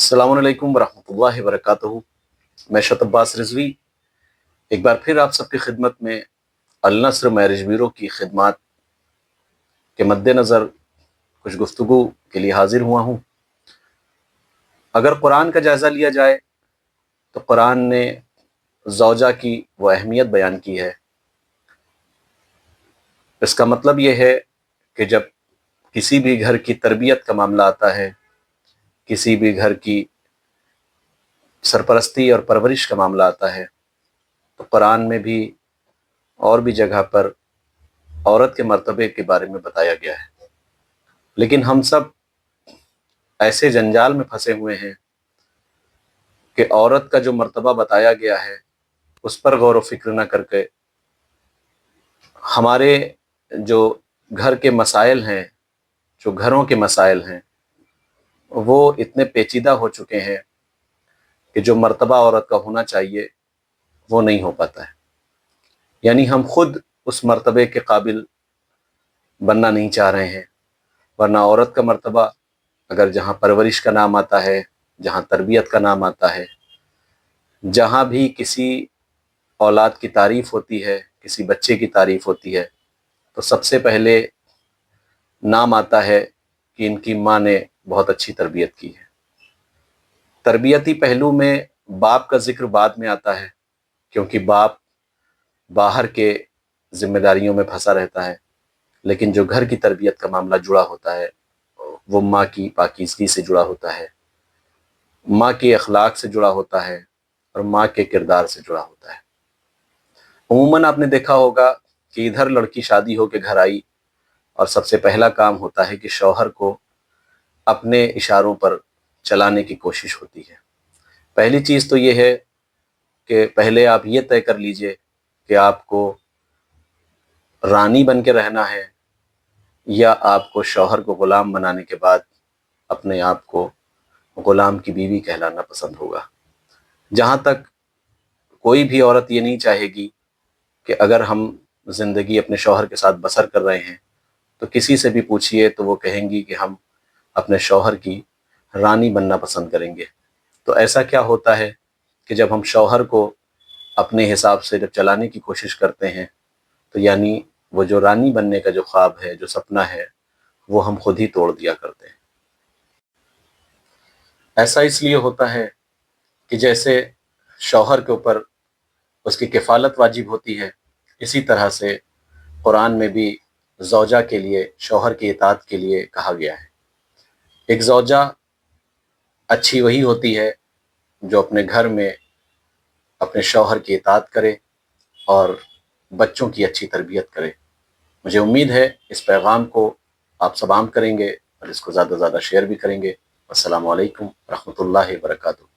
अस्सलामु अलैकुम वरहमतुल्लाहि वबरकातुहू। मैं शत अब्बास रिजवी एक बार फिर आप सबकी खिदमत में अल नस्र मैरिज ब्यूरो की खिदमत के मद्देनज़र कुछ गुफ्तगू के लिए हाजिर हुआ हूँ। अगर कुरान का जायज़ा लिया जाए तो कुरान ने ज़ौजा की वो अहमियत बयान की है। इसका मतलब ये है कि जब किसी भी घर की तरबियत का मामला आता है, किसी भी घर की सरपरस्ती और परवरिश का मामला आता है, तो कुरान में भी और भी जगह पर औरत के मर्तबे के बारे में बताया गया है। लेकिन हम सब ऐसे जंजाल में फंसे हुए हैं कि औरत का जो मर्तबा बताया गया है उस पर गौर व फिक्र न करके हमारे जो घर के मसाइल हैं, जो घरों के मसाइल हैं, वो इतने पेचीदा हो चुके हैं कि जो मर्तबा औरत का होना चाहिए वो नहीं हो पाता है। यानी हम खुद उस मर्तबे के काबिल बनना नहीं चाह रहे हैं। वरना औरत का मर्तबा अगर जहाँ परवरिश का नाम आता है, जहाँ तरबियत का नाम आता है, जहाँ भी किसी औलाद की तारीफ़ होती है, किसी बच्चे की तारीफ़ होती है, तो सबसे पहले नाम आता है कि इनकी माँ ने बहुत अच्छी तरबियत की है। तरबियती पहलू में बाप का ज़िक्र बाद में आता है, क्योंकि बाप बाहर के ज़िम्मेदारियों में फंसा रहता है। लेकिन जो घर की तरबियत का मामला जुड़ा होता है वो माँ की पाकीज़गी से जुड़ा होता है, माँ के अखलाक से जुड़ा होता है और माँ के किरदार से जुड़ा होता है। अमूमन आपने देखा होगा कि इधर लड़की शादी हो के घर आई और सबसे पहला काम होता है कि शौहर को अपने इशारों पर चलाने की कोशिश होती है। पहली चीज़ तो ये है कि पहले आप ये तय कर लीजिए कि आपको रानी बन के रहना है या आपको शौहर को ग़ुलाम बनाने के बाद अपने आप को ग़ुलाम की बीवी कहलाना पसंद होगा। जहाँ तक कोई भी औरत ये नहीं चाहेगी कि अगर हम ज़िंदगी अपने शौहर के साथ बसर कर रहे हैं तो किसी से भी पूछिए तो वो कहेंगी कि हम अपने शौहर की रानी बनना पसंद करेंगे। तो ऐसा क्या होता है कि जब हम शौहर को अपने हिसाब से जब चलाने की कोशिश करते हैं तो यानी वो जो रानी बनने का जो ख्वाब है, जो सपना है, वो हम खुद ही तोड़ दिया करते हैं। ऐसा इसलिए होता है कि जैसे शौहर के ऊपर उसकी किफ़ालत वाजिब होती है, इसी तरह से कुरान में भी ज़ौजा के लिए शौहर की इताअत के लिए कहा गया है। एक ज़ौजा अच्छी वही होती है जो अपने घर में अपने शौहर की इताअत करे और बच्चों की अच्छी तरबियत करे। मुझे उम्मीद है इस पैगाम को आप सब आम करेंगे और इसको ज़्यादा से ज़्यादा शेयर भी करेंगे। अस्सलामु अलैकुम रहमतुल्लाहि व बरकातुहू।